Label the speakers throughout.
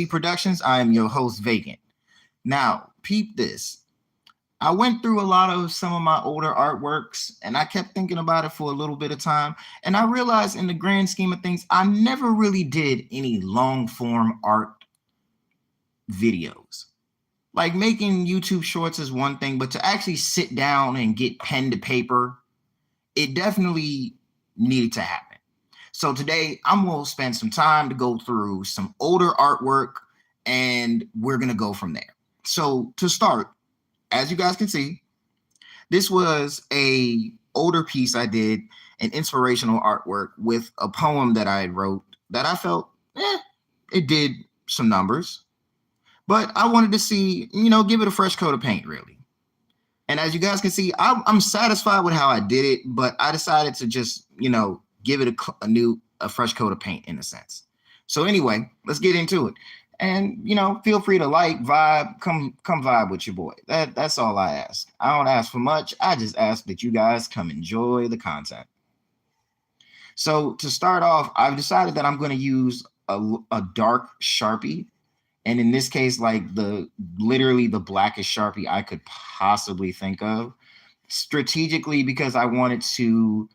Speaker 1: Productions. I am your host, Vacant. Now, peep this. I went through a lot of some of my older artworks and I kept thinking about it for a little bit of time. And I realized, in the grand scheme of things, I never really did any long form art videos. Like, making YouTube shorts is one thing, but to actually sit down and get pen to paper, it definitely needed to happen. So today I'm going to spend some time to go through some older artwork and we're going to go from there. So to start, as you guys can see, this was a older piece I did, an inspirational artwork with a poem that I wrote that I felt, it did some numbers, but I wanted to see, give it a fresh coat of paint, really. And as you guys can see, I'm satisfied with how I did it, but I decided to just, give it a fresh coat of paint, in a sense. So anyway, let's get into it. And, feel free to vibe, come vibe with your boy. That's all I ask. I don't ask for much. I just ask that you guys come enjoy the content. So to start off, I've decided that I'm going to use a dark Sharpie. And in this case, like literally the blackest Sharpie I could possibly think of, strategically, because I wanted to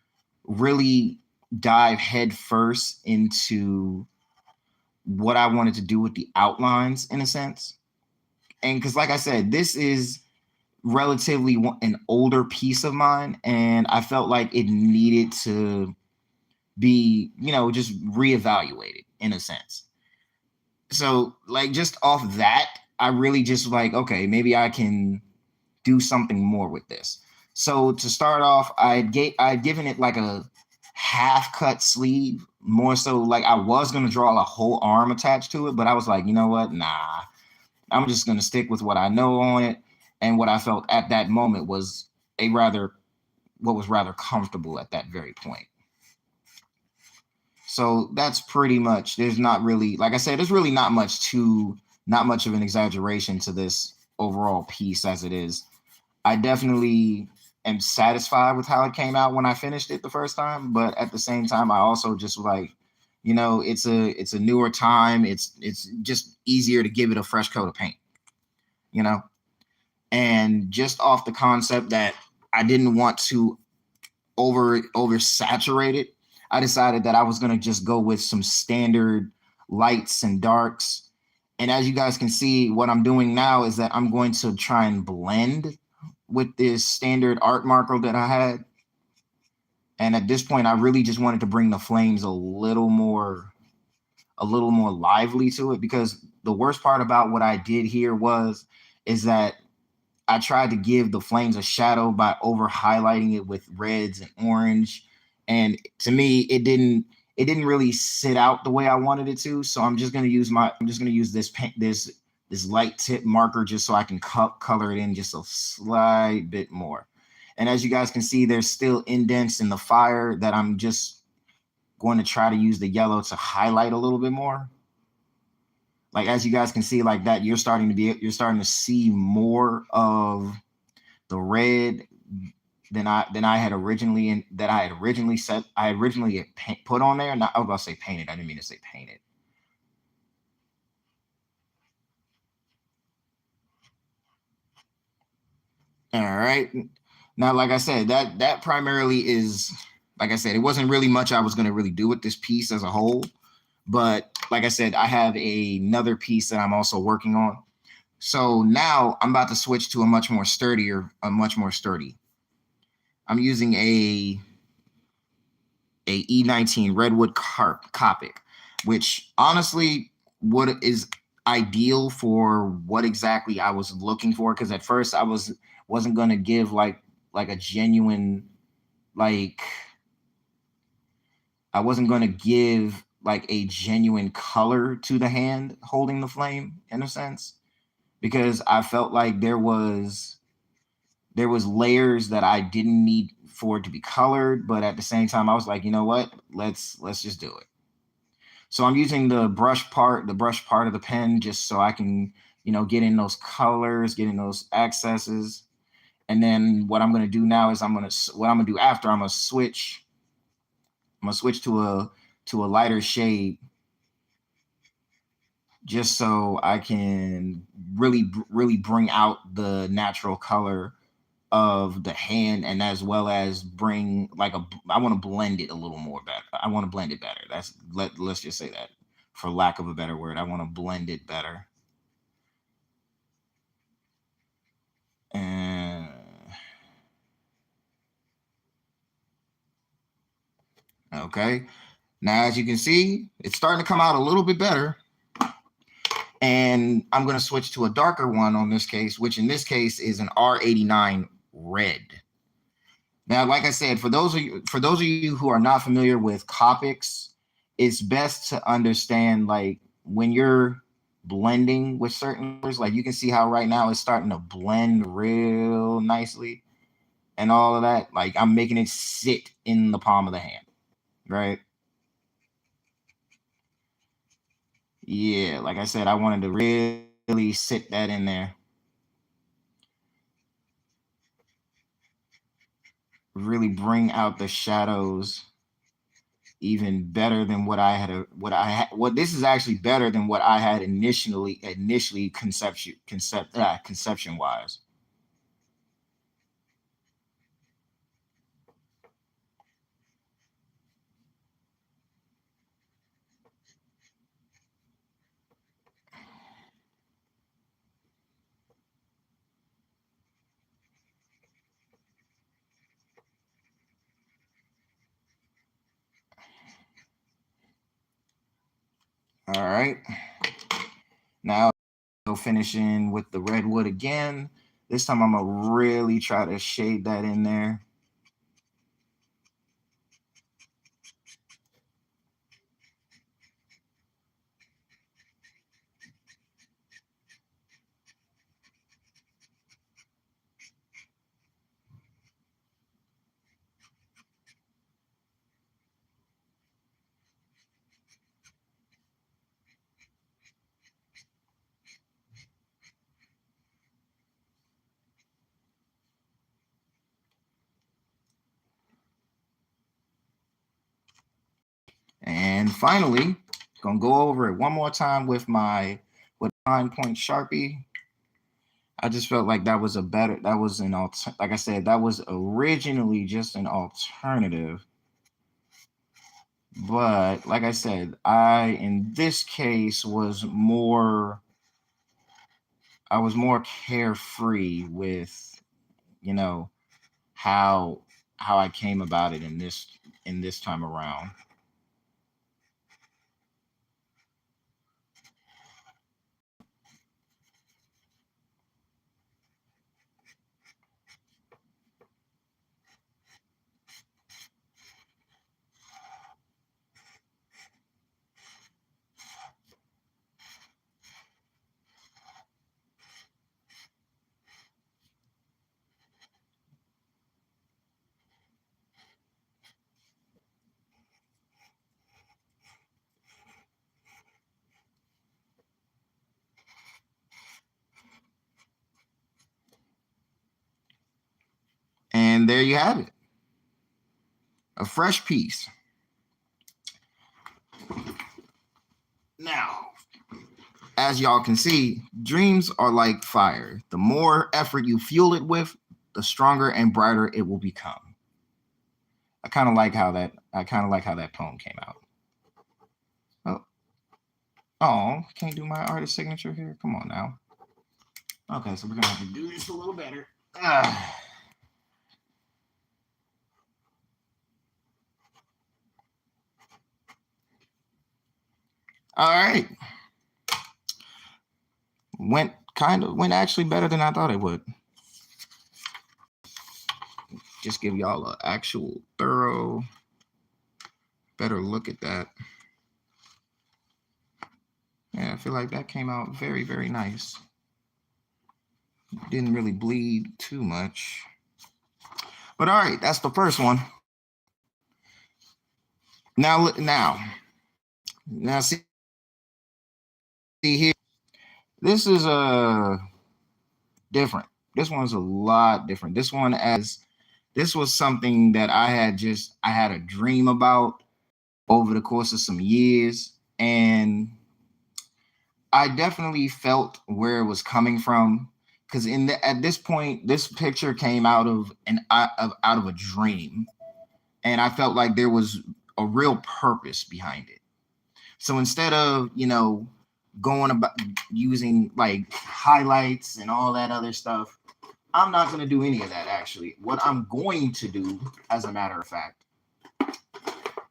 Speaker 1: really dive head first into what I wanted to do with the outlines, in a sense. And because, like I said, this is relatively an older piece of mine, and I felt like it needed to be, just reevaluated, in a sense. So, like, just off that, I really just like, okay, maybe I can do something more with this. So to start off, I'd given it like a half cut sleeve, more so like I was going to draw a whole arm attached to it, but I was like, you know what? Nah, I'm just going to stick with what I know on it. And what I felt at that moment was what was rather comfortable at that very point. So that's pretty much, there's not really, like I said, there's really not much of an exaggeration to this overall piece as it is. I definitely am satisfied with how it came out when I finished it the first time, but at the same time, I also just like, it's a newer time. It's just easier to give it a fresh coat of paint, and just off the concept that I didn't want to oversaturate it, I decided that I was going to just go with some standard lights and darks. And as you guys can see, what I'm doing now is that I'm going to try and blend with this standard art marker that I had. And at this point, I really just wanted to bring the flames a little more lively to it, because the worst part about what I did here is that I tried to give the flames a shadow by over highlighting it with reds and orange. And to me, it didn't really sit out the way I wanted it to. So I'm just going to use this paint, this light tip marker, just so I can color it in just a slight bit more. And as you guys can see, there's still indents in the fire that I'm just going to try to use the yellow to highlight a little bit more. Like, as you guys can see, like that, you're starting to see more of the red than I had originally put on there. Not, I was about to say painted. I didn't mean to say painted. All right. Now, like I said, that primarily is, like I said, it wasn't really much I was going to really do with this piece as a whole. But like I said, I have another piece that I'm also working on. So now I'm about to switch to a much more sturdy. I'm using a E19 Redwood Copic, which honestly what is ideal for what exactly I was looking for. Because at first I wasn't going to give like a genuine, like, I wasn't going to give like a genuine color to the hand holding the flame, in a sense, because I felt like there was layers that I didn't need for it to be colored, but at the same time I was like, you know what, let's just do it. So I'm using the brush part of the pen, just so I can, get in those colors, get in those accesses. And then what I'm going to do now is I'm going to switch to a lighter shade just so I can really bring out the natural color of the hand, and as well as bring like I want to blend it a little more better. I want to blend it better. Let's just say that, for lack of a better word, I want to blend it better. And okay, now as you can see, it's starting to come out a little bit better. And I'm going to switch to a darker one on this case, which in this case is an R89 red. Now, like I said, for those of you who are not familiar with Copics, it's best to understand, like, when you're blending with certain colors, like you can see how right now it's starting to blend real nicely and all of that. Like, I'm making it sit in the palm of the hand, right? Yeah, like I said, I wanted to really sit that in there. Really bring out the shadows even better than what I had. What this is actually better than what I had initially conception wise. All right, now I'll finish in with the redwood again. This time I'm gonna really try to shade that in there. And finally, gonna go over it one more time with with 9 point Sharpie. I just felt like that was like I said, that was originally just an alternative. But like I said, in this case I was more carefree with, you know, how I came about it in this time around. And there you have it. A fresh piece. Now, as y'all can see, dreams are like fire. The more effort you fuel it with, the stronger and brighter it will become. I kind of like how that poem came out. Oh, oh, can't do my artist signature here. Come on now. Okay, so we're gonna have to do this a little better. Ah. All right. Went actually better than I thought it would. Just give y'all an actual thorough, better look at that. Yeah, I feel like that came out very, very nice. Didn't really bleed too much. But all right, that's the first one. Now see here. This is different. This one's a lot different. This was something that I had a dream about over the course of some years, and I definitely felt where it was coming from, because at this point, this picture came out of out of a dream, and I felt like there was a real purpose behind it. So instead of going about using like highlights and all that other stuff, I'm not going to do any of that. Actually, what I'm going to do, as a matter of fact,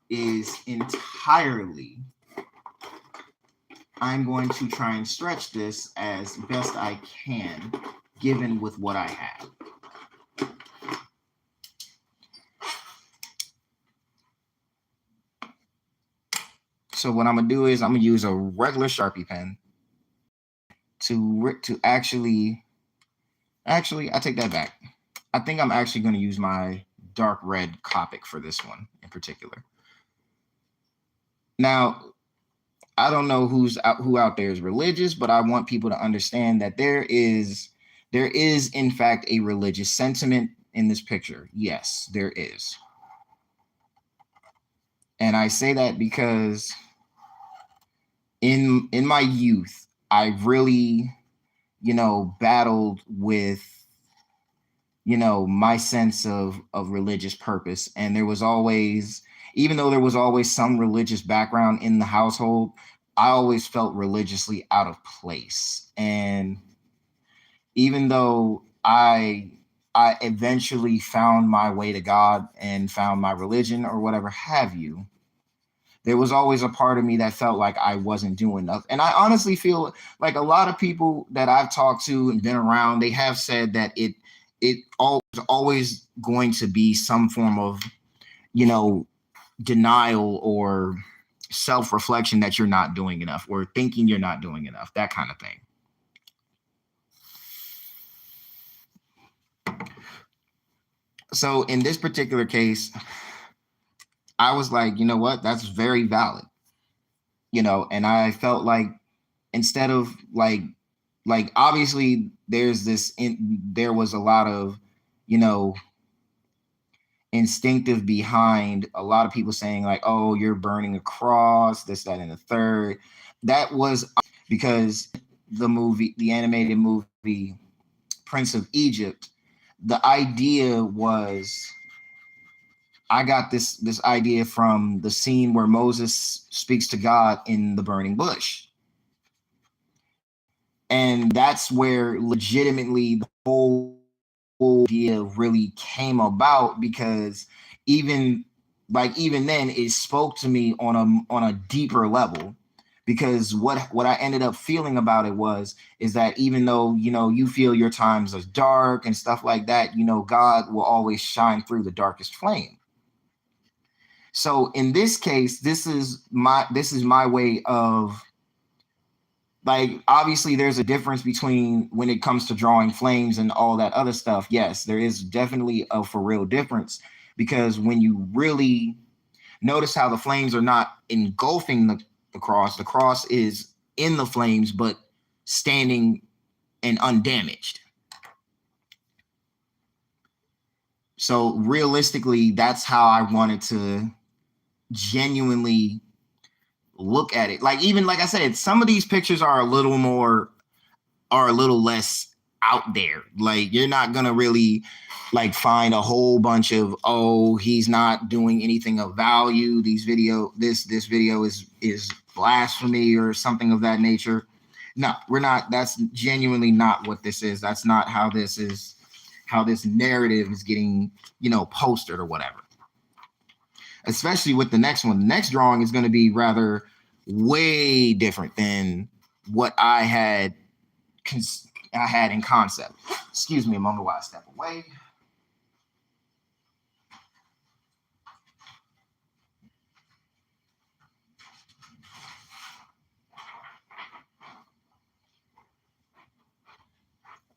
Speaker 1: is entirely, I'm going to try and stretch this as best I can, given with what I have. So what I'm gonna do is I'm gonna use a regular Sharpie pen to actually I take that back. I think I'm actually going to use my dark red Copic for this one in particular. Now, I don't know who out there is religious, but I want people to understand that there is in fact a religious sentiment in this picture. Yes, there is. And I say that because in my youth, I really, battled with, my sense of religious purpose. And there was always, even though there was always some religious background in the household, I always felt religiously out of place. And even though I eventually found my way to God and found my religion or whatever have you, there was always a part of me that felt like I wasn't doing enough. And I honestly feel like a lot of people that I've talked to and been around, they have said that it always going to be some form of, denial or self-reflection that you're not doing enough or thinking you're not doing enough, that kind of thing. So in this particular case, I was like, you know what, that's very valid. And I felt like instead of like obviously there was a lot of, instinctive behind a lot of people saying like, oh, you're burning a cross, this, that, and the third. That was because the animated movie Prince of Egypt, the idea was, I got this idea from the scene where Moses speaks to God in the burning bush. And that's where legitimately the whole idea really came about, because even then it spoke to me on a deeper level, because what I ended up feeling about it is that even though you feel your times as dark and stuff like that, God will always shine through the darkest flame. So in this case, this is my way of, like, obviously there's a difference between when it comes to drawing flames and all that other stuff. Yes, there is definitely a for real difference, because when you really notice how the flames are not engulfing the cross is in the flames, but standing and undamaged. So realistically, that's how I wanted to genuinely look at it. Like, even like I said, some of these pictures are a little less out there. Like, you're not gonna really like find a whole bunch of, oh, he's not doing anything of value, this video is blasphemy or something of that nature. No, we're not. That's genuinely not what this is. That's not how this narrative is getting posted or whatever. Especially with the next one. The next drawing is going to be rather way different than what I had in concept. Excuse me a moment while I step away.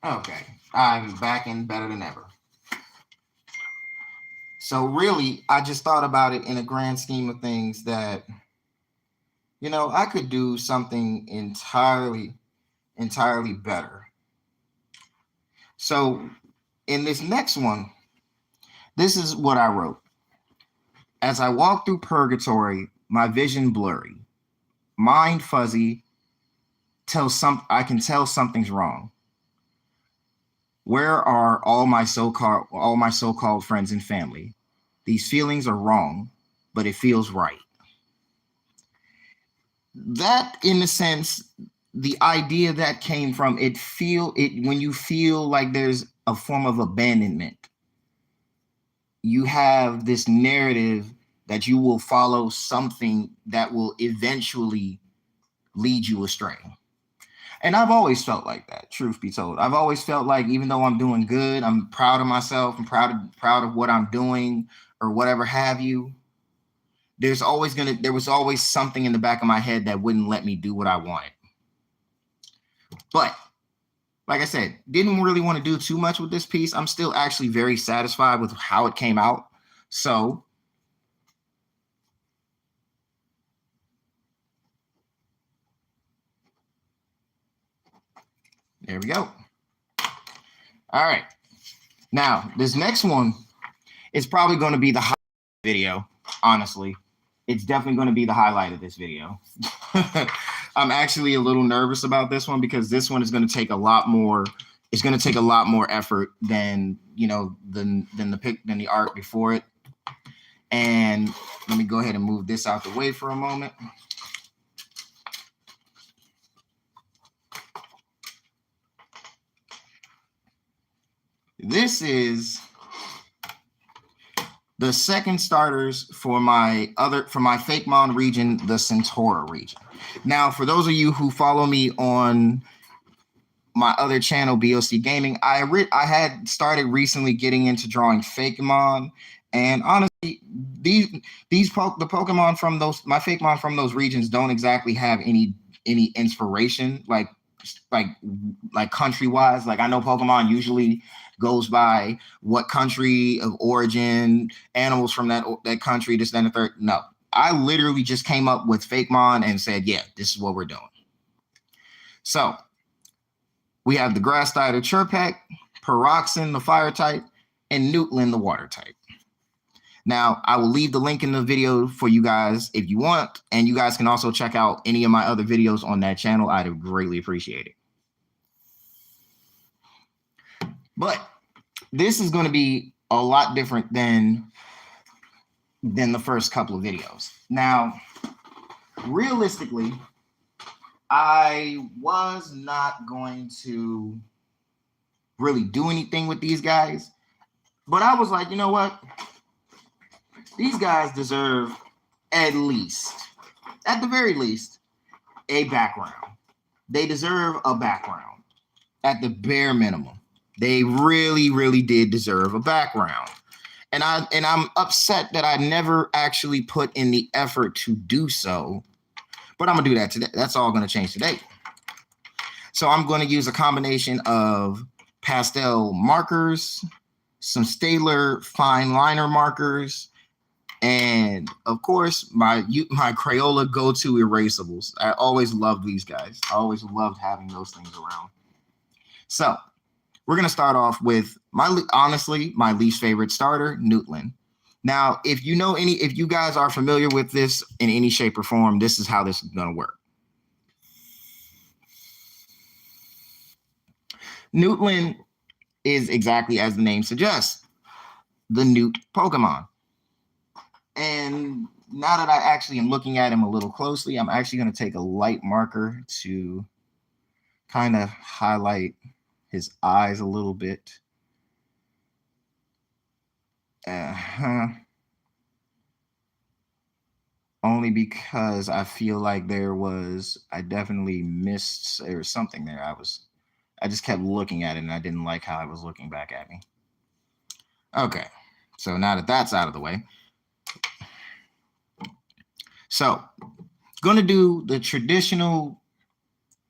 Speaker 1: Okay, I'm back and better than ever. So really, I just thought about it in a grand scheme of things that, I could do something entirely better. So in this next one, this is what I wrote. As I walk through purgatory, my vision blurry, mind fuzzy, I can tell something's wrong. Where are all my so-called friends and family? These feelings are wrong, but it feels right. That, in a sense, the idea that came from when you feel like there's a form of abandonment, you have this narrative that you will follow something that will eventually lead you astray. And I've always felt like that, truth be told. I've always felt like even though I'm doing good, I'm proud of myself, I'm proud of what I'm doing or whatever have you. There was always something in the back of my head that wouldn't let me do what I wanted. But like I said, didn't really want to do too much with this piece. I'm still actually very satisfied with how it came out. So there we go. All right. Now, this next one is probably going to be the highlight of the video, honestly. It's definitely going to be the highlight of this video. I'm actually a little nervous about this one because this one is going to take a lot more. It's going to take a lot more effort than the art before it. And let me go ahead and move this out the way for a moment. This is the second starters for my Fakemon region, the Centaura region. Now, for those of you who follow me on my other channel, BOC Gaming, I had started recently getting into drawing Fakemon, and honestly, the Pokemon from my Fakemon from those regions don't exactly have any inspiration like country wise. Like, I know Pokemon usually goes by what country of origin, animals from that country, this, that, and the third. No, I literally just came up with Fakemon and said, yeah, this is what we're doing. So we have the grass type of Chirpek, Pyroxen, the fire type, and Newtlin, the water type. Now, I will leave the link in the video for you guys if you want, and you guys can also check out any of my other videos on that channel. I'd greatly appreciate it. But this is going to be a lot different than the first couple of videos. Now, realistically, I was not going to really do anything with these guys, but I was like, you know what? These guys deserve at the very least, a background. They deserve a background at the bare minimum. They really, really did deserve a background. And I'm upset that I never actually put in the effort to do so. But I'm going to do that today. That's all going to change today. So I'm going to use a combination of pastel markers, some Staedtler fine liner markers, and of course, my Crayola go-to erasables. I always loved these guys. I always loved having those things around. So we're going to start off with my least favorite starter, Newtlin. Now, if you guys are familiar with this in any shape or form, this is how this is going to work. Newtlin is exactly as the name suggests, the Newt Pokemon. And now that I actually am looking at him a little closely, I'm actually going to take a light marker to kind of highlight his eyes a little bit. Only because I feel like I definitely missed or something there. I just kept looking at it and I didn't like how it was looking back at me. Okay, so now that that's out of the way. So, going to do the traditional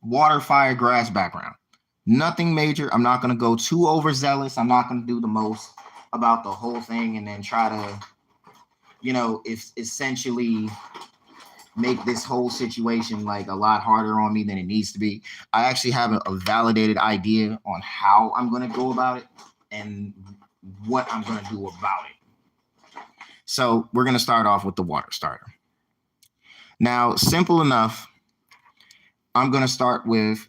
Speaker 1: water, fire, grass background. Nothing major. I'm not going to go too overzealous. I'm not going to do the most about the whole thing and then try to, essentially make this whole situation like a lot harder on me than it needs to be. I actually have a validated idea on how I'm going to go about it and what I'm going to do about it. So we're going to start off with the water starter. Now, simple enough. I'm going to start with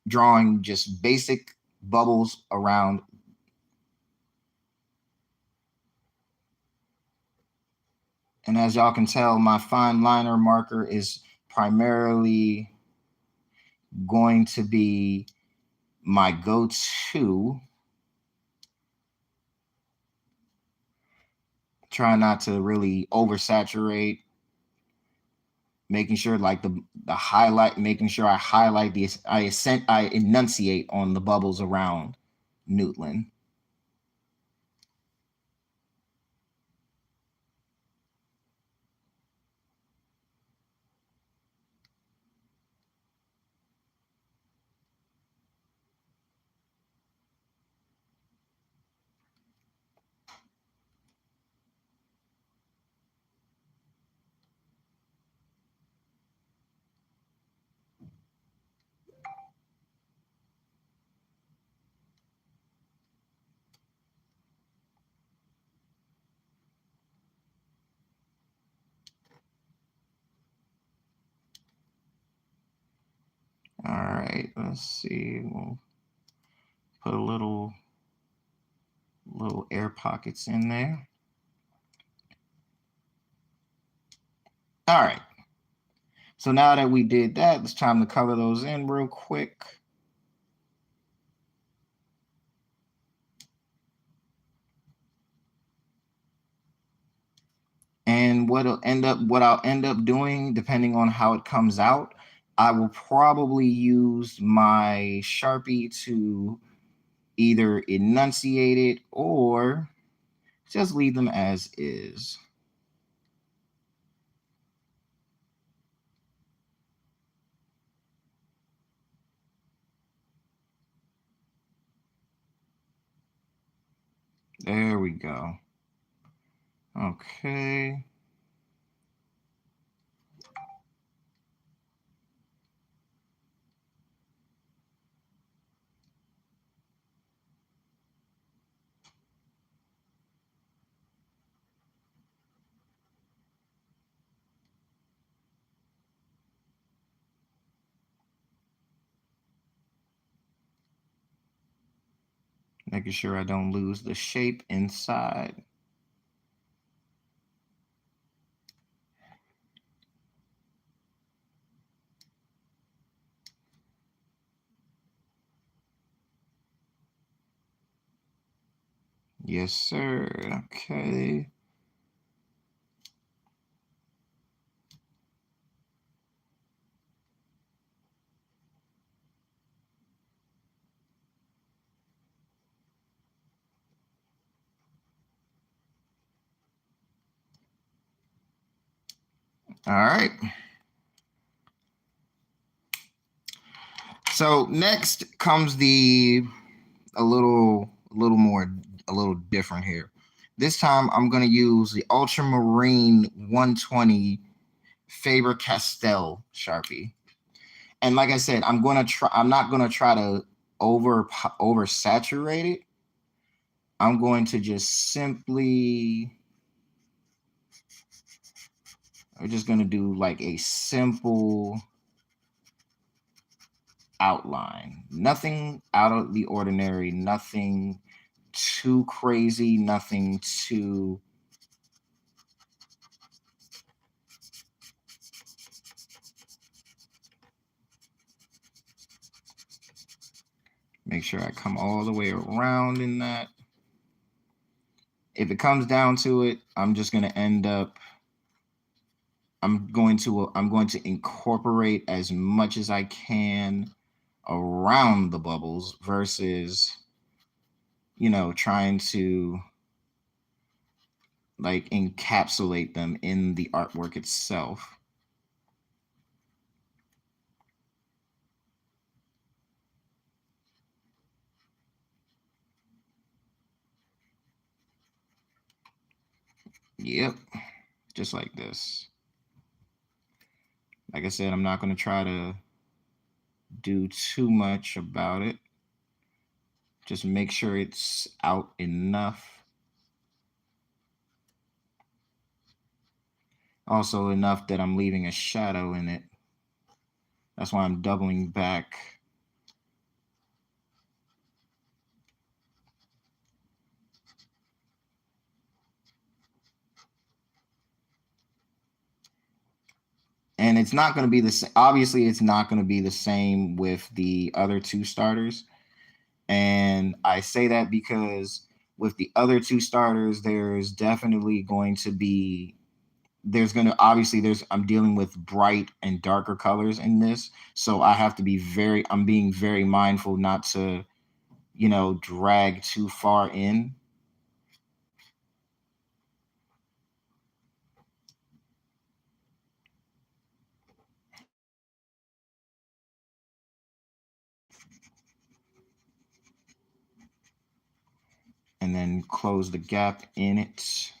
Speaker 1: drawing just basic bubbles around. And as y'all can tell, my fine liner marker is primarily going to be my go-to. Try not to really oversaturate, making sure like the highlight, making sure I highlight I enunciate on the bubbles around Newtland. All right, let's see. We'll put a little air pockets in there. All right. So now that we did that, it's time to color those in real quick. And what I'll end up doing, depending on how it comes out, I will probably use my Sharpie to either enunciate it or just leave them as is. There we go. Okay. Making sure I don't lose the shape inside. Yes, sir. Okay. All right. So next comes a little different here. This time I'm gonna use the Ultramarine 120 Faber-Castell Sharpie. And like I said, I'm not gonna try to oversaturate it. I'm going to just simply, I'm just gonna do like a simple outline. Nothing out of the ordinary, nothing too crazy, nothing too make sure I come all the way around in that. If it comes down to it, I'm just going to end up I'm going to incorporate as much as I can around the bubbles versus trying to like encapsulate them in the artwork itself. Yep, just like this. Like I said, I'm not going to try to do too much about it. Just make sure it's out enough. Also enough that I'm leaving a shadow in it. That's why I'm doubling back. And it's not going to be the same. Obviously, it's not going to be the same with the other two starters. And I say that because with the other two starters, there's definitely going to be there's going to obviously there's I'm dealing with bright and darker colors in this, so I have to be I'm being very mindful not to, drag too far in. And then close the gap in it.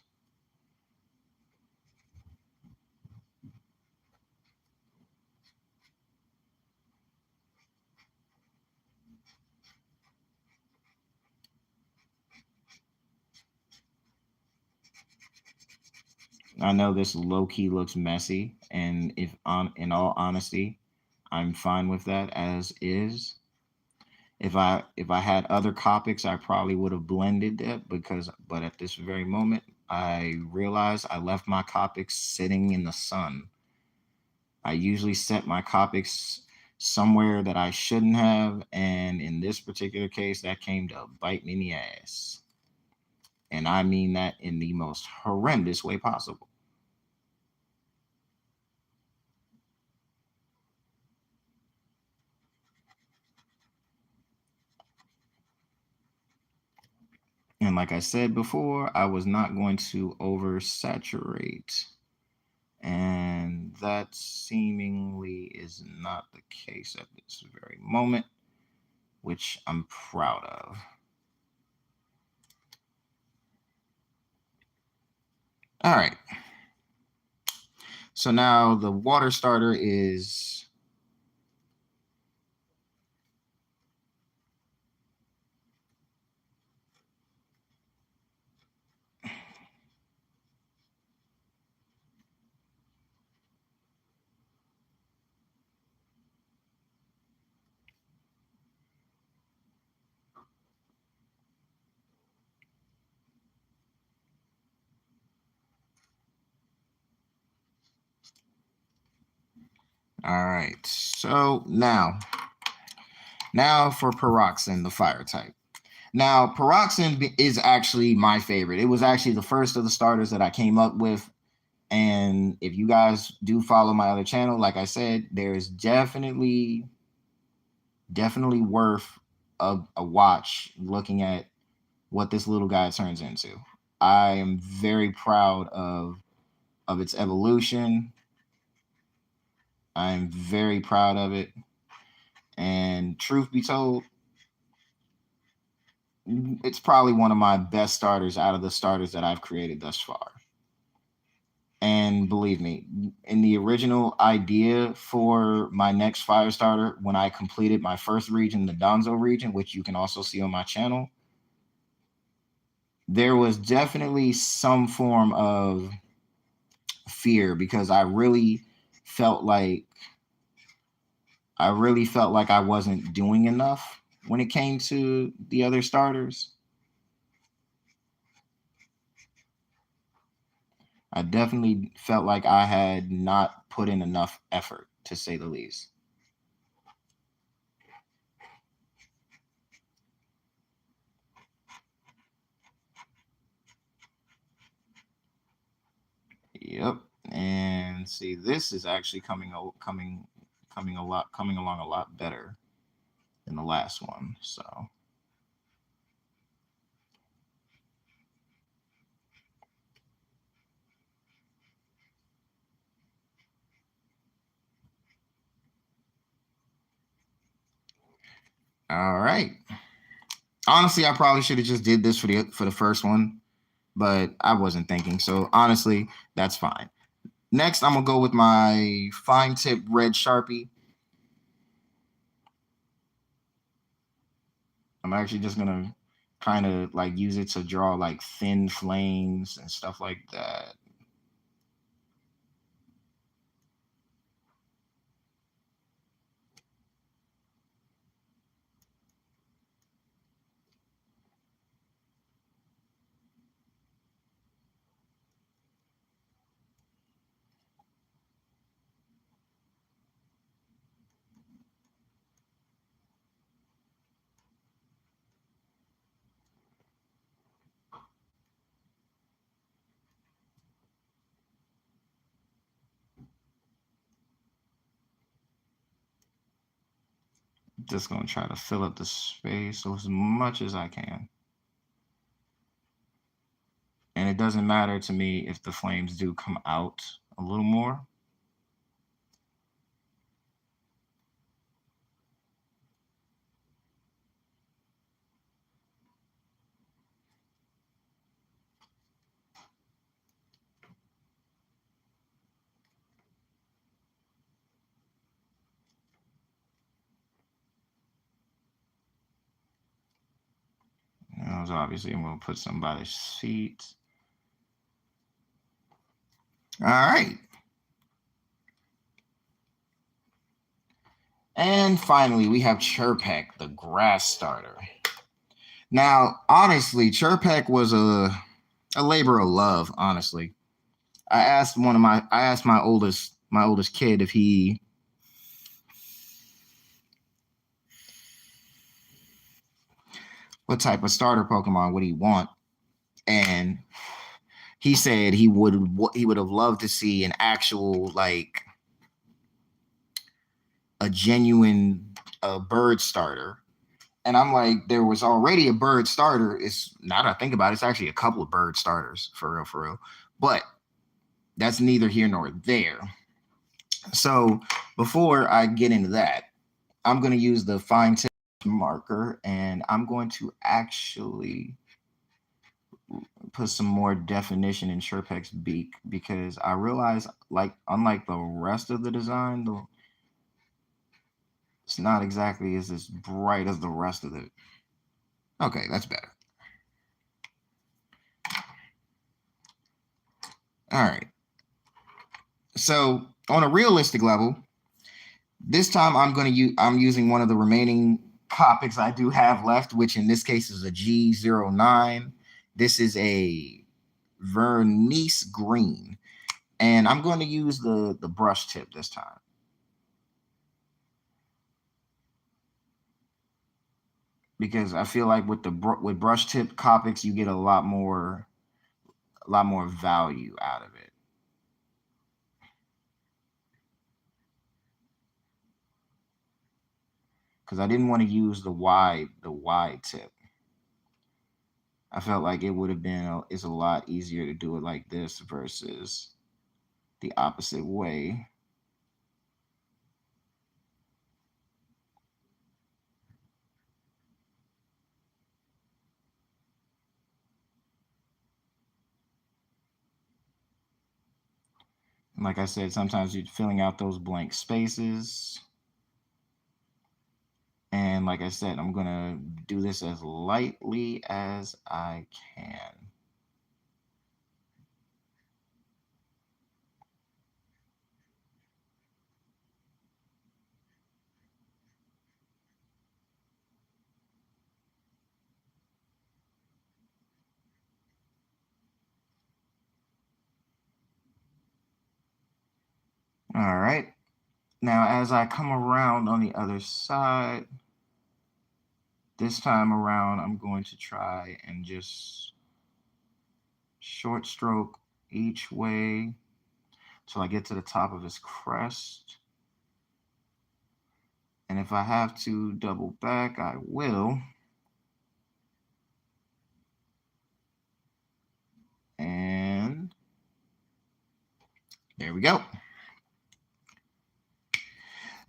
Speaker 1: I know this low key looks messy, and if on in all honesty, I'm fine with that as is. If I had other Copics, I probably would have blended it but at this very moment, I realized I left my Copics sitting in the sun. I usually set my Copics somewhere that I shouldn't have, and in this particular case, that came to bite me in the ass. And I mean that in the most horrendous way possible. And like I said before, I was not going to oversaturate. And that seemingly is not the case at this very moment, which I'm proud of. All right. So now the water starter is all right. So now for Pyroxene, the fire type. Now, Pyroxene is actually my favorite. It was actually the first of the starters that I came up with. And if you guys do follow my other channel, like I said, there's definitely worth a watch looking at what this little guy turns into. I am very proud of its evolution. I'm very proud of it. And truth be told, it's probably one of my best starters out of the starters that I've created thus far. And believe me, in the original idea for my next fire starter, when I completed my first region, the Donzo region, which you can also see on my channel, there was definitely some form of fear because felt like I really felt like I wasn't doing enough when it came to the other starters. I definitely felt like I had not put in enough effort, to say the least. Yep. And see, this is actually coming along a lot better than the last one. So, all right. Honestly, I probably should have just did this for the first one, but I wasn't thinking. So honestly, that's fine. Next, I'm gonna go with my fine tip red Sharpie. I'm actually just gonna kind of like use it to draw like thin flames and stuff like that. Just gonna try to fill up the space as much as I can. And it doesn't matter to me if the flames do come out a little more. So obviously I'm gonna put some by the feet. All right. And finally, we have Chirpek, the grass starter. Now, honestly, Chirpek was a labor of love. Honestly, I asked my oldest kid if he what type of starter Pokemon would he want, and he said he would have loved to see an actual like a genuine bird starter. And I'm like, there was already a bird starter. It's now that I think about it, it's actually a couple of bird starters for real, for real. But that's neither here nor there. So before I get into that, I'm going to use the fine tip marker and I'm going to actually put some more definition in Sherpek's beak because I realize, like, unlike the rest of the design, it's not exactly as bright as the rest of it. Okay, that's better. All right. So on a realistic level, this time I'm using one of the remaining Copics I do have left, which in this case is a G09. This is a Vernice green. And I'm going to use the brush tip this time. Because I feel like with with brush tip Copics, you get a lot more value out of it. Because I didn't want to use the wide tip. I felt like it would have been it's a lot easier to do it like this versus the opposite way. And like I said, sometimes you're filling out those blank spaces. And like I said, I'm gonna do this as lightly as I can. All right. Now, as I come around on the other side, this time around, I'm going to try and just short stroke each way till I get to the top of his crest. And if I have to double back, I will. And there we go.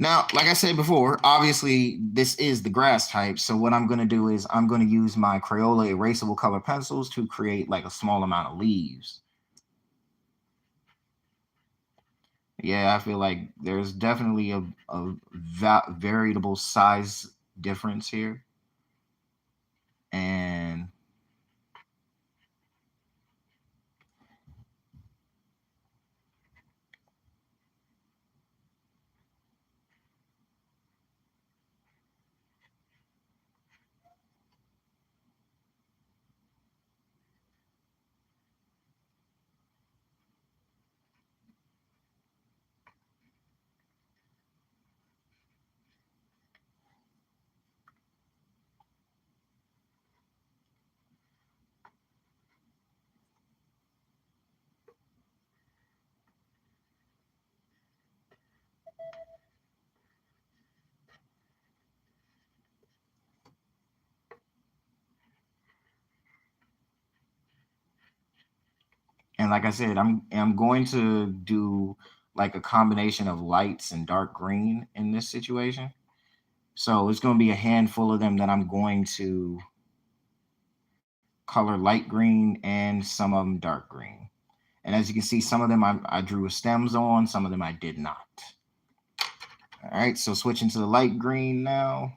Speaker 1: Now, like I said before, obviously this is the grass type. So what I'm going to do is I'm going to use my Crayola erasable color pencils to create like a small amount of leaves. Yeah, I feel like there's definitely a variable size difference here. And And like I said, I'm going to do like a combination of lights and dark green in this situation. So it's going to be a handful of them that I'm going to color light green and some of them dark green. And as you can see, some of them I drew stems on, some of them I did not. All right, so switching to the light green now.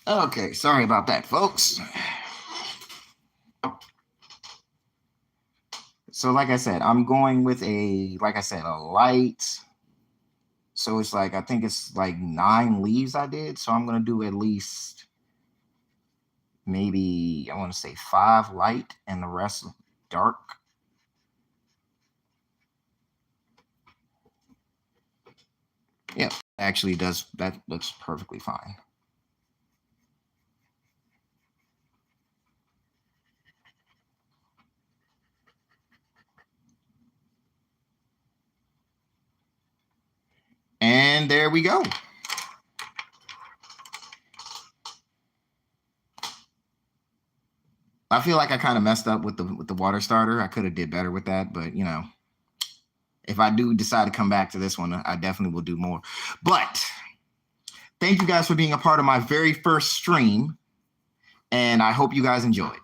Speaker 1: Okay, sorry about that, folks. So like I said, I'm going with a light. So it's like, I think it's like 9 leaves I did. So I'm going to do at least maybe, I want to say 5 light and the rest dark. Yeah, actually that looks perfectly fine. And there we go. I feel like I kind of messed up with the water starter. I could have did better with that, but you know, if I do decide to come back to this one, I definitely will do more. But thank you guys for being a part of my very first stream, and I hope you guys enjoyed.